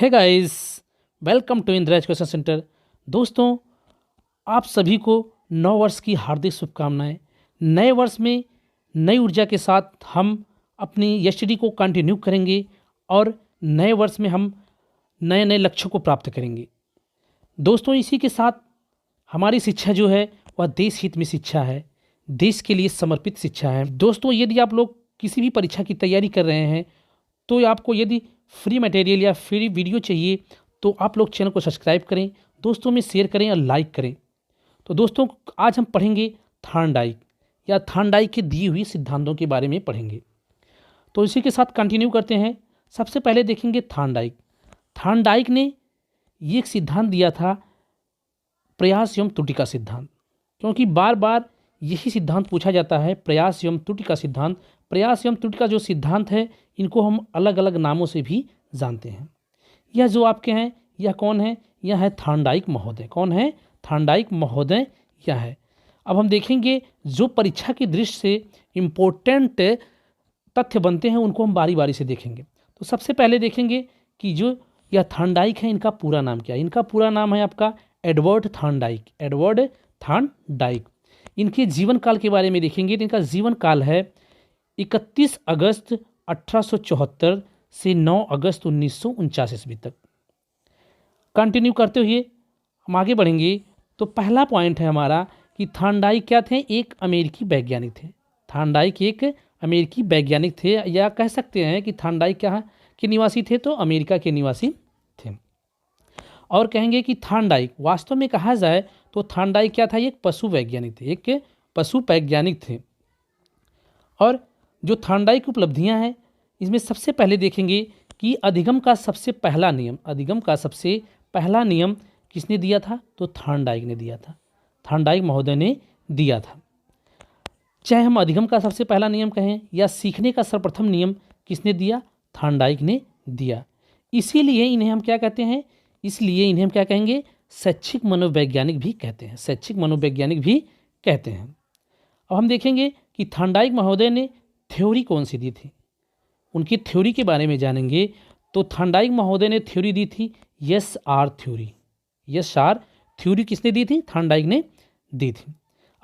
Hey guys, welcome to Indra education centre. दोस्तों, आप सभी को नव वर्ष की हार्दिक शुभकामनाएं। नए वर्ष में नई ऊर्जा के साथ हम अपनी स्टडी को कंटिन्यू करेंगे और नए वर्ष में हम नए नए लक्ष्यों को प्राप्त करेंगे। दोस्तों, इसी के साथ हमारी शिक्षा जो है वह देश हित में शिक्षा है, देश के लिए समर्पित शिक्षा है। दोस्तों, यदि आप लोग किसी भी परीक्षा की तैयारी कर रहे हैं तो आपको यदि फ्री मटेरियल या फ्री वीडियो चाहिए तो आप लोग चैनल को सब्सक्राइब करें, दोस्तों में शेयर करें और लाइक करें। तो दोस्तों, आज हम पढ़ेंगे थार्नडाइक या थार्नडाइक के दिए हुए सिद्धांतों के बारे में पढ़ेंगे। तो इसी के साथ कंटिन्यू करते हैं। सबसे पहले देखेंगे थार्नडाइक। थार्नडाइक ने ये एक सिद्धांत दिया था, प्रयास एवं त्रुटि का सिद्धांत, क्योंकि बार बार यही सिद्धांत पूछा जाता है, प्रयास एवं त्रुटि का सिद्धांत। प्रयास एवं त्रुटि का जो सिद्धांत है इनको हम अलग अलग नामों से भी जानते हैं। यह जो आपके हैं, यह कौन है? यह है थार्नडाइक महोदय। कौन है? थार्नडाइक महोदय यह है। अब हम देखेंगे जो परीक्षा की दृष्टि से इम्पोर्टेंट तथ्य बनते हैं उनको हम बारी बारी से देखेंगे। तो सबसे पहले देखेंगे कि जो यह थार्नडाइक है, इनका पूरा नाम क्या है? इनका पूरा नाम है आपका एडवर्ड थार्नडाइक। Edward Thorndike. इनके जीवन काल के बारे में देखेंगे तो इनका जीवन काल है 31 अगस्त 1874 से 9 अगस्त 1949 ईस्वी तक। कंटिन्यू करते हुए हम आगे बढ़ेंगे। तो पहला पॉइंट है हमारा कि थार्नडाइक क्या थे? एक अमेरिकी वैज्ञानिक थे। थार्नडाइक एक अमेरिकी वैज्ञानिक थे, या कह सकते हैं कि थार्नडाइक क्या के निवासी थे? तो अमेरिका के निवासी थे। और कहेंगे कि थार्नडाइक वास्तव में कहा जाए तो थार्नडाइक क्या था? एक पशु वैज्ञानिक थे, एक पशु वैज्ञानिक थे। और जो थार्नडाइक की उपलब्धियां हैं इसमें सबसे पहले देखेंगे कि अधिगम का सबसे पहला नियम, अधिगम का सबसे पहला नियम किसने दिया था? तो थार्नडाइक ने दिया था। थार्नडाइक महोदय ने दिया था। चाहे हम अधिगम का सबसे पहला नियम कहें या सीखने का सर्वप्रथम नियम किसने दिया? थार्नडाइक ने दिया। इसीलिए इन्हें हम क्या कहते हैं? इसलिए इन्हें हम क्या कहेंगे? शैक्षिक मनोवैज्ञानिक भी कहते हैं। शैक्षिक मनोवैज्ञानिक भी कहते हैं। अब हम देखेंगे कि थार्नडाइक महोदय ने थ्योरी कौन सी दी थी, उनकी थ्योरी के बारे में जानेंगे। तो थार्नडाइक महोदय ने थ्योरी दी थी S R theory. S R theory किसने दी थी? थार्नडाइक ने दी थी।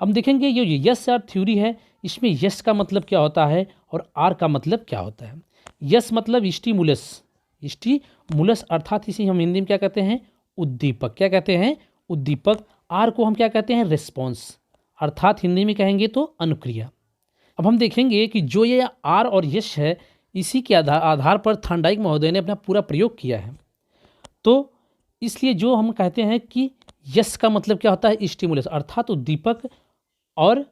अब देखेंगे ये यस आर थ्योरी है, इसमें यस का मतलब क्या होता है और आर का मतलब क्या होता है। यस मतलब स्टिमुलस, स्टिमुलस अर्थात इसे हम हिंदी में क्या कहते हैं? उद्दीपक। क्या कहते हैं? उद्दीपक। आर को हम क्या कहते हैं? रिस्पॉन्स, अर्थात हिंदी में कहेंगे तो अनुक्रिया। अब हम देखेंगे कि जो ये आर और यश है, इसी के आधार पर थार्नडाइक महोदय ने अपना पूरा प्रयोग किया है। तो इसलिए जो हम कहते हैं कि यश का मतलब क्या होता है? स्टिमुलस अर्थात उद्दीपक, और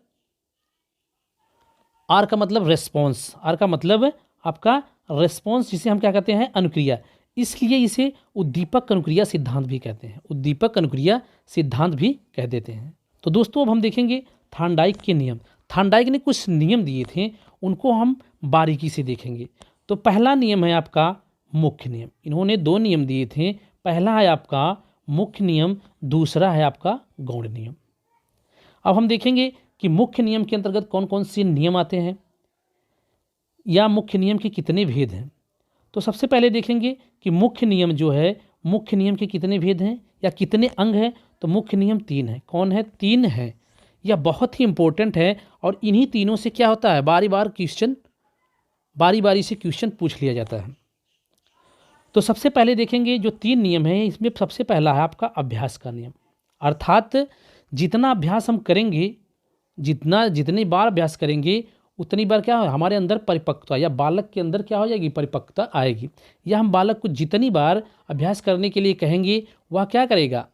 आर का मतलब रेस्पॉन्स। आर का मतलब आपका रेस्पॉन्स, जिसे हम क्या कहते हैं? अनुक्रिया। इसलिए इसे उद्दीपक अनुक्रिया सिद्धांत भी कहते हैं। उद्दीपक अनुक्रिया सिद्धांत भी कह देते हैं। तो दोस्तों, अब हम देखेंगे थार्नडाइक के नियम। थार्नडाइक ने कुछ नियम दिए थे, उनको हम बारीकी से देखेंगे। तो पहला नियम है आपका मुख्य नियम। इन्होंने 2 नियम दिए थे। पहला है आपका मुख्य नियम, दूसरा है आपका गौण नियम। अब हम देखेंगे कि मुख्य नियम के अंतर्गत कौन कौन से नियम आते हैं या मुख्य नियम के कितने भेद हैं। तो सबसे पहले देखेंगे कि मुख्य नियम जो है, मुख्य नियम के कितने भेद हैं या कितने अंग हैं। तो मुख्य नियम 3 है। कौन है? 3 है। यह बहुत ही इंपॉर्टेंट है और इन्हीं तीनों से क्या होता है? बारी बारी से क्वेश्चन पूछ लिया जाता है। तो सबसे पहले देखेंगे जो 3 नियम हैं, इसमें सबसे पहला है आपका अभ्यास का नियम। अर्थात जितना अभ्यास हम करेंगे, जितनी बार अभ्यास करेंगे उतनी बार क्या हो हमारे अंदर परिपक्वता, या बालक के अंदर क्या हो जाएगी? परिपक्वता आएगी। या हम बालक को जितनी बार अभ्यास करने के लिए कहेंगे वह क्या करेगा?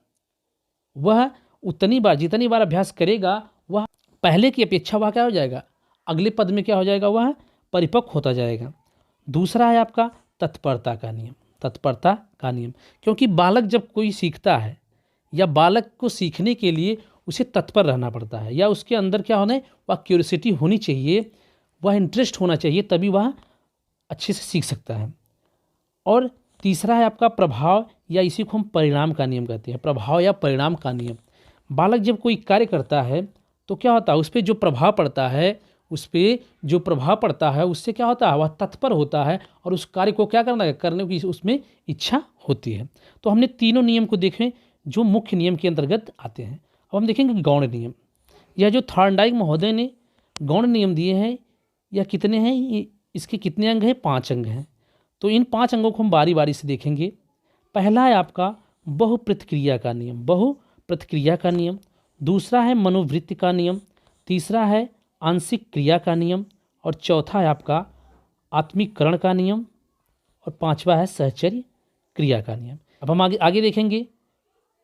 वह उतनी बार, जितनी बार अभ्यास करेगा वह पहले की अपेक्षा वह क्या हो जाएगा? अगले पद में क्या हो जाएगा? वह परिपक्व होता जाएगा। दूसरा है आपका तत्परता का नियम। तत्परता का नियम, क्योंकि बालक जब कोई सीखता है या बालक को सीखने के लिए उसे तत्पर रहना पड़ता है, या उसके अंदर क्या होना है? वह क्यूरियोसिटी होनी चाहिए, वह इंटरेस्ट होना चाहिए, तभी वह अच्छे से सीख सकता है। और तीसरा है आपका प्रभाव, या इसी को हम परिणाम का नियम कहते हैं। प्रभाव या परिणाम का नियम। बालक जब कोई कार्य करता है तो क्या होता है? उस पर जो प्रभाव पड़ता है उस पर जो प्रभाव पड़ता है उससे क्या होता है, वह तत्पर होता है और उस कार्य को क्या करना है, करने की उसमें इच्छा होती है। तो हमने तीनों नियम को देखें जो मुख्य नियम के अंतर्गत आते हैं। अब हम देखेंगे गौण नियम। यह जो थॉर्नडाइक महोदय ने गौण नियम दिए हैं, यह कितने हैं, इसके कितने अंग हैं, 5 अंग हैं। तो इन 5 अंगों को हम बारी बारी से देखेंगे। पहला है आपका बहुप्रतिक्रिया का नियम, बहुप्रतिक्रिया का नियम। दूसरा है मनोवृत्ति का नियम। तीसरा है आंशिक क्रिया का नियम। और चौथा है आपका आत्मीकरण का नियम। और 5वां है सहचर्य क्रिया का नियम। अब हम आगे देखेंगे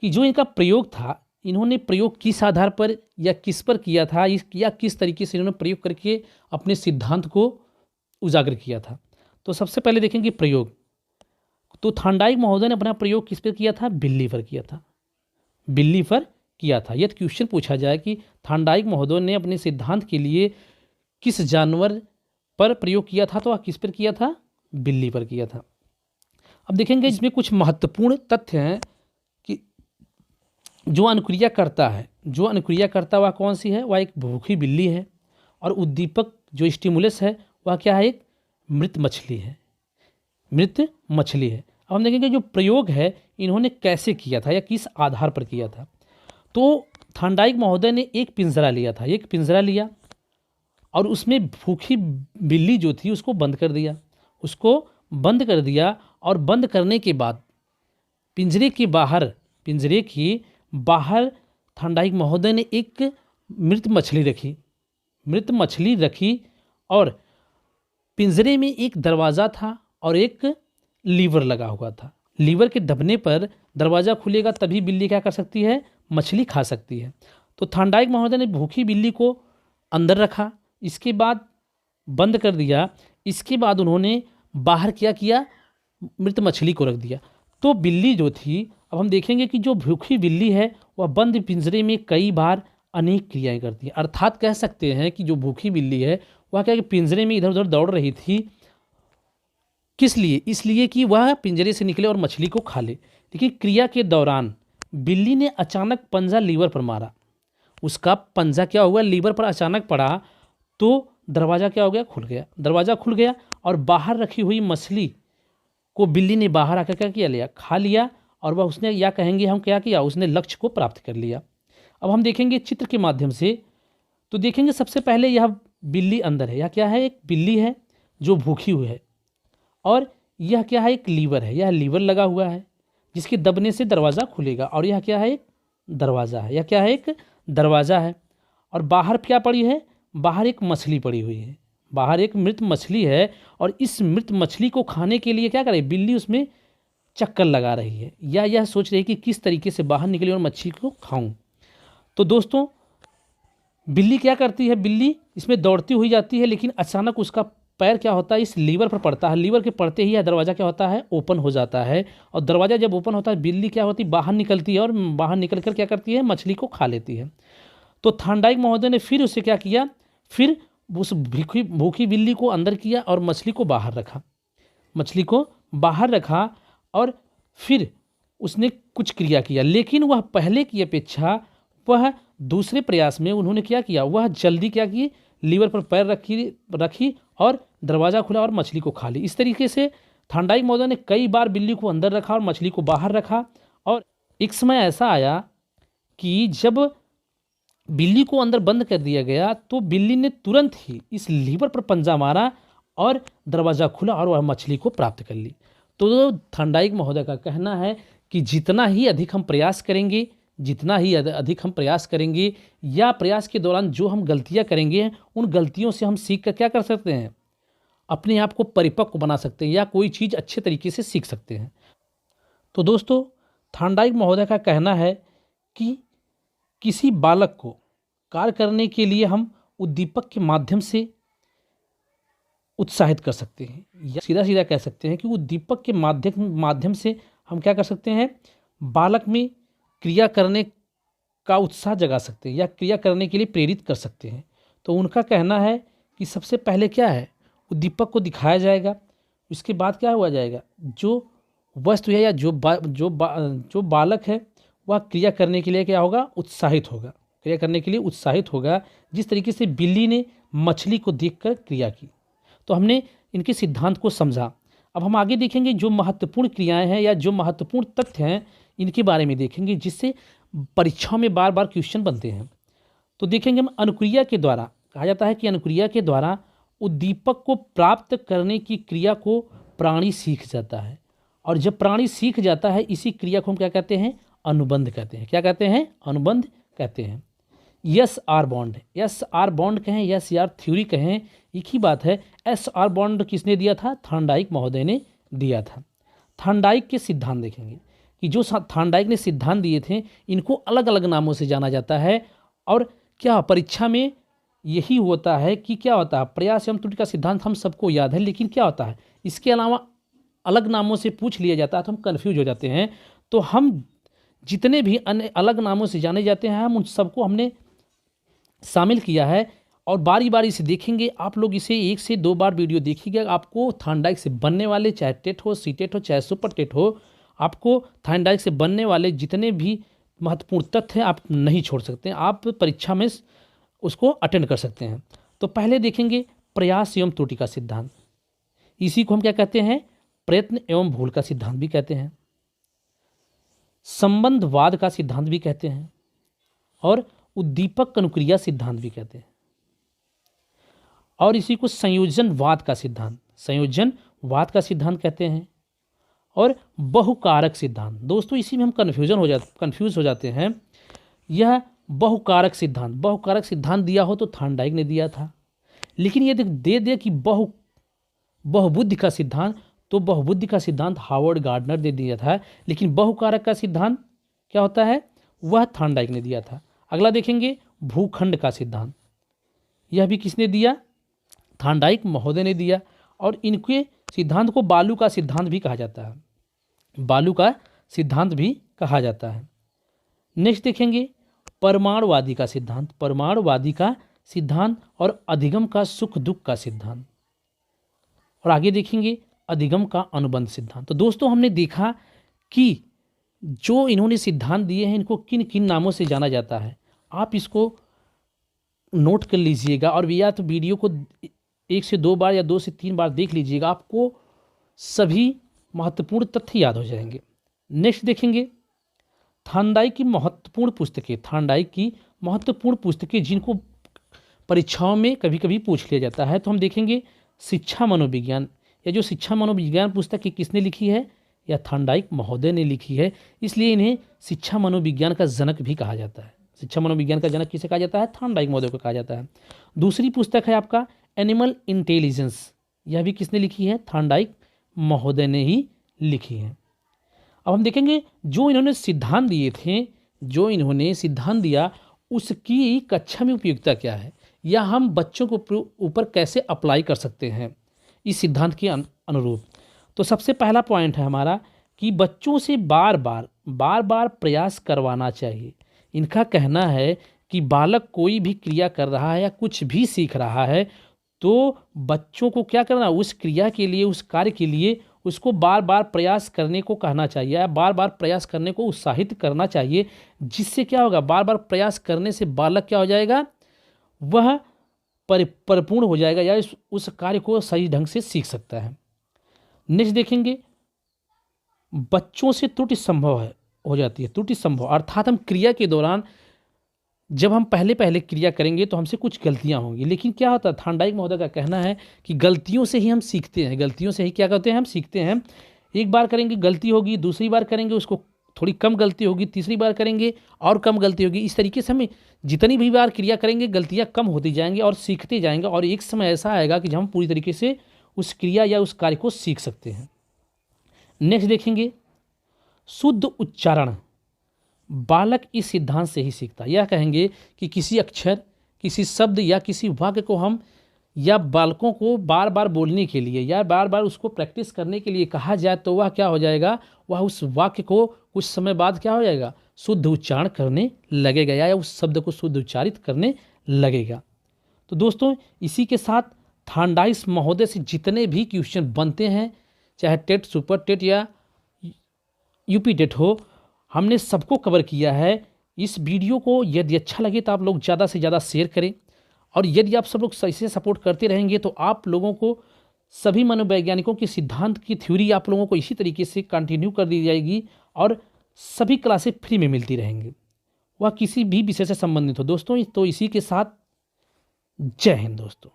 कि जो इनका प्रयोग था, इन्होंने प्रयोग किस आधार पर या किस पर किया था, या किस तरीके से इन्होंने प्रयोग करके अपने सिद्धांत को उजागर किया था। तो सबसे पहले देखेंगे प्रयोग। तो थॉर्नडाइक महोदय ने अपना प्रयोग किस पर किया था, बिल्ली पर किया था, बिल्ली पर किया था। यदि क्वेश्चन पूछा जाए कि थॉर्नडाइक महोदय ने अपने सिद्धांत के लिए किस जानवर पर प्रयोग किया था, तो वह किस पर किया था, बिल्ली पर किया था। अब देखेंगे इसमें कुछ महत्वपूर्ण तथ्य हैं कि जो अनुक्रिया करता है, जो अनुक्रिया करता वह कौन सी है, वह एक भूखी बिल्ली है। और उद्दीपक जो स्टिमुलस है वह क्या है, एक मृत मछली है, मृत मछली है। अब हम देखेंगे जो प्रयोग है इन्होंने कैसे किया था या किस आधार पर किया था। तो थॉर्नडाइक महोदय ने एक पिंजरा लिया था, एक पिंजरा लिया और उसमें भूखी बिल्ली जो थी उसको बंद कर दिया, उसको बंद कर दिया। और बंद करने के बाद पिंजरे के बाहर थॉर्नडाइक महोदय ने एक मृत मछली रखी और पिंजरे में एक दरवाज़ा था और एक लीवर लगा हुआ था। लीवर के दबने पर दरवाज़ा खुलेगा, तभी बिल्ली क्या कर सकती है, मछली खा सकती है। तो थॉर्नडाइक महोदय ने भूखी बिल्ली को अंदर रखा, इसके बाद बंद कर दिया। इसके बाद उन्होंने बाहर क्या किया, मृत मछली को रख दिया। तो बिल्ली जो थी, अब हम देखेंगे कि जो भूखी बिल्ली है वह बंद पिंजरे में कई बार अनेक क्रियाएं करती है। अर्थात कह सकते हैं कि जो भूखी बिल्ली है वह क्या, कि पिंजरे में इधर उधर दौड़ रही थी। किस लिए, इसलिए कि वह पिंजरे से निकले और मछली को खा ले। देखिए क्रिया के दौरान बिल्ली ने अचानक पंजा लीवर पर मारा, उसका पंजा क्या हुआ, लीवर पर अचानक पड़ा, तो दरवाज़ा क्या हो गया, खुल गया। दरवाज़ा खुल गया और बाहर रखी हुई मछली को बिल्ली ने बाहर आकर क्या किया, लिया, खा लिया। और वह उसने, या कहेंगे हम क्या किया, उसने लक्ष्य को प्राप्त कर लिया। अब हम देखेंगे चित्र के माध्यम से। तो देखेंगे सबसे पहले यह बिल्ली अंदर है, यह क्या है, एक बिल्ली है जो भूखी हुई है। और यह क्या है, एक लीवर है, यह लीवर लगा हुआ है जिसके दबने से दरवाज़ा खुलेगा। और यह क्या है, एक दरवाज़ा है, यह क्या है, एक दरवाज़ा है। और बाहर क्या पड़ी है, बाहर एक मछली पड़ी हुई है, बाहर एक मृत मछली है। और इस मृत मछली को खाने के लिए क्या करे, बिल्ली उसमें चक्कर लगा रही है, या यह सोच रही है कि किस तरीके से बाहर निकले और मछली को खाऊं। तो दोस्तों बिल्ली क्या करती है, बिल्ली इसमें दौड़ती हुई जाती है, लेकिन अचानक उसका पैर क्या होता है, इस लीवर पर पड़ता है। लीवर के पड़ते ही यह दरवाज़ा क्या होता है, ओपन हो जाता है। और दरवाज़ा जब ओपन होता है, बिल्ली क्या होती है, बाहर निकलती है और बाहर निकल कर क्या करती है, मछली को खा लेती है। तो थॉर्नडाइक महोदय ने फिर उसे क्या किया, फिर उस भूखी बिल्ली को अंदर किया और मछली को बाहर रखा, मछली को बाहर रखा। और फिर उसने कुछ क्रिया किया, लेकिन वह पहले की अपेक्षा वह दूसरे प्रयास में उन्होंने क्या किया, वह जल्दी क्या की, लीवर पर पैर रखी और दरवाज़ा खुला और मछली को खा ली। इस तरीके से थॉर्नडाइक महोदय ने कई बार बिल्ली को अंदर रखा और मछली को बाहर रखा। और एक समय ऐसा आया कि जब बिल्ली को अंदर बंद कर दिया गया तो बिल्ली ने तुरंत ही इस लीवर पर पंजा मारा और दरवाज़ा खुला और वह मछली को प्राप्त कर ली। तो थॉर्नडाइक महोदय का कहना है कि जितना ही अधिक हम प्रयास करेंगे, जितना ही अधिक हम प्रयास करेंगे या प्रयास के दौरान जो हम गलतियां करेंगे, उन गलतियों से हम सीख कर क्या कर सकते हैं, अपने आप को परिपक्व बना सकते हैं या कोई चीज़ अच्छे तरीके से सीख सकते हैं। तो दोस्तों थॉर्नडाइक महोदय का कहना है कि किसी बालक को कार्य करने के लिए हम उद्दीपक के माध्यम से उत्साहित कर सकते हैं, या सीधा सीधा कह सकते हैं कि उद्दीपक के माध्यम से हम क्या कर सकते हैं, बालक में क्रिया करने का उत्साह जगा सकते हैं या क्रिया करने के लिए प्रेरित कर सकते हैं। तो उनका कहना है कि सबसे पहले क्या है, उद्दीपक को दिखाया जाएगा, उसके बाद क्या हुआ जाएगा, जो वस्तु है या जो बालक है वह क्रिया करने के लिए क्या होगा, उत्साहित होगा, क्रिया करने के लिए उत्साहित होगा। जिस तरीके से बिल्ली ने मछली को देखकर क्रिया की। तो हमने इनके सिद्धांत को समझा। अब हम आगे देखेंगे जो महत्वपूर्ण क्रियाएं हैं या जो महत्वपूर्ण तथ्य हैं इनके बारे में देखेंगे, जिससे परीक्षाओं में बार बार क्वेश्चन बनते हैं। तो देखेंगे हम अनुक्रिया के द्वारा, कहा जाता है कि अनुक्रिया के द्वारा उद्दीपक को प्राप्त करने की क्रिया को प्राणी सीख जाता है। और जब प्राणी सीख जाता है इसी क्रिया को हम क्या कहते हैं? अनुबंध कहते हैं। क्या कहते हैं? अनुबंध कहते हैं। S R bond, S R bond कहें, एस आर थ्योरी कहें, एक ही बात है। एस आर बॉन्ड किसने दिया था? थॉर्नडाइक महोदय ने दिया था। थॉर्नडाइक के सिद्धांत देखेंगे कि जो थॉर्नडाइक ने सिद्धांत दिए थे इनको अलग अलग नामों से जाना जाता है। और क्या परीक्षा में यही होता है कि क्या होता है, प्रयास एवं त्रुटि का सिद्धांत हम सबको याद है, लेकिन क्या होता है इसके अलावा अलग नामों से पूछ लिया जाता है तो हम कन्फ्यूज हो जाते हैं। तो हम जितने भी अन्य अलग नामों से जाने जाते हैं हम उन सबको हमने शामिल किया है और बारी बारी से देखेंगे। आप लोग इसे 1 से 2 बार वीडियो देखिएगा, आपको थॉर्नडाइक से बनने वाले, चाहे टेट हो, सीटेट हो, चाहे सुपर टेट हो, आपको थॉर्नडाइक से बनने वाले जितने भी महत्वपूर्ण तथ्य हैं आप नहीं छोड़ सकते हैं, आप परीक्षा में उसको अटेंड कर सकते हैं। तो पहले देखेंगे प्रयास एवं त्रुटि का सिद्धांत। इसी को हम क्या कहते हैं? प्रयत्न एवं भूल का सिद्धांत भी कहते हैं, संबंधवाद का सिद्धांत भी कहते हैं और उद्दीपक अनुक्रिया सिद्धांत भी कहते हैं। और इसी को संयोजनवाद का सिद्धांत, संयोजनवाद का सिद्धांत कहते हैं और बहुकारक सिद्धांत। दोस्तों इसी में हम कंफ्यूज हो जाते हैं। यह बहुकारक सिद्धांत दिया हो तो थॉर्नडाइक ने दिया था, लेकिन यदि दे दे कि बहुबुद्धि का सिद्धांत, तो बहुबुद्धि का सिद्धांत हार्वर्ड गार्डनर ने दिया था, लेकिन बहुकारक का सिद्धांत क्या होता है वह थॉर्नडाइक ने दिया था। अगला देखेंगे भूखंड का सिद्धांत, यह भी किसने दिया? थॉर्नडाइक महोदय ने दिया। और इनके सिद्धांत को बालू का सिद्धांत भी कहा जाता है, बालू का सिद्धांत भी कहा जाता है। नेक्स्ट देखेंगे परमाणुवादी का सिद्धांत, परमाणुवादी का सिद्धांत और अधिगम का सुख दुख का सिद्धांत। और आगे देखेंगे अधिगम का अनुबंध सिद्धांत। तो दोस्तों हमने देखा कि जो इन्होंने सिद्धांत दिए हैं इनको किन किन नामों से जाना जाता है, आप इसको नोट कर लीजिएगा और या तो वीडियो को 1 से 2 बार या 2 से 3 बार देख लीजिएगा, आपको सभी महत्वपूर्ण तथ्य याद हो जाएंगे। नेक्स्ट देखेंगे थॉर्नडाइक की महत्वपूर्ण पुस्तकें, थॉर्नडाइक की महत्वपूर्ण पुस्तकें जिनको परीक्षाओं में कभी कभी पूछ लिया जाता है। तो हम देखेंगे शिक्षा मनोविज्ञान, या जो शिक्षा मनोविज्ञान पुस्तक की किसने लिखी है? या थॉर्नडाइक महोदय ने लिखी है, इसलिए इन्हें शिक्षा मनोविज्ञान का जनक भी कहा जाता है। शिक्षा मनोविज्ञान का जनक किसे कहा जाता है? थॉर्नडाइक महोदय को कहा जाता है। दूसरी पुस्तक है आपका एनिमल इंटेलिजेंस, यह भी किसने लिखी है? थॉर्नडाइक महोदय ने ही लिखी है। अब हम देखेंगे जो इन्होंने सिद्धांत दिए थे, जो इन्होंने सिद्धांत दिया उसकी कक्षा में उपयोगिता क्या है, या हम बच्चों को ऊपर कैसे अप्लाई कर सकते हैं इस सिद्धांत के अनुरूप। तो सबसे पहला पॉइंट है हमारा कि बच्चों से बार बार प्रयास करवाना चाहिए। इनका कहना है कि बालक कोई भी क्रिया कर रहा है या कुछ भी सीख रहा है तो बच्चों को क्या करना, उस क्रिया के लिए, उस कार्य के लिए उसको बार बार प्रयास करने को कहना चाहिए, या बार बार प्रयास करने को उत्साहित करना चाहिए। जिससे क्या होगा, बार बार प्रयास करने से बालक क्या हो जाएगा, वह परिपूर्ण हो जाएगा या उस कार्य को सही ढंग से सीख सकता है। नेक्स्ट देखेंगे बच्चों से त्रुटि संभव हो जाती है, त्रुटि संभव अर्थात हम क्रिया के दौरान जब हम पहले क्रिया करेंगे तो हमसे कुछ गलतियां होंगी, लेकिन क्या होता है, थॉर्नडाइक महोदय का कहना है कि गलतियों से ही हम सीखते हैं, गलतियों से ही क्या करते हैं, हम सीखते हैं। एक बार करेंगे गलती होगी, दूसरी बार करेंगे उसको थोड़ी कम गलती होगी, तीसरी बार करेंगे और कम गलती होगी। इस तरीके से हमें जितनी भी बार क्रिया करेंगे गलतियां कम होती जाएंगी और सीखते जाएंगे, और एक समय ऐसा आएगा कि जब हम पूरी तरीके से उस क्रिया या उस कार्य को सीख सकते हैं। नेक्स्ट देखेंगे शुद्ध उच्चारण, बालक इस सिद्धांत से ही सीखता है। यह कहेंगे कि किसी अक्षर, किसी शब्द या किसी वाक्य को हम या बालकों को बार बार बोलने के लिए या बार बार उसको प्रैक्टिस करने के लिए कहा जाए तो वह क्या हो जाएगा, वह उस वाक्य को कुछ समय बाद क्या हो जाएगा, शुद्ध उच्चारण करने लगेगा या उस शब्द को शुद्ध उच्चारित करने लगेगा। तो दोस्तों इसी के साथ थॉर्नडाइक महोदय से जितने भी क्वेश्चन बनते हैं, चाहे टेट, सुपर टेट या यूपी टेट हो, हमने सबको कवर किया है। इस वीडियो को यदि अच्छा लगे तो आप लोग ज़्यादा से ज़्यादा शेयर करें और यदि आप सब लोग सही से सपोर्ट करते रहेंगे तो आप लोगों को सभी मनोवैज्ञानिकों के सिद्धांत की थ्योरी आप लोगों को इसी तरीके से कंटिन्यू कर दी जाएगी और सभी क्लासें फ्री में मिलती रहेंगी, वह किसी भी विषय से संबंधित हो दोस्तों। तो इसी के साथ जय हिंद दोस्तों।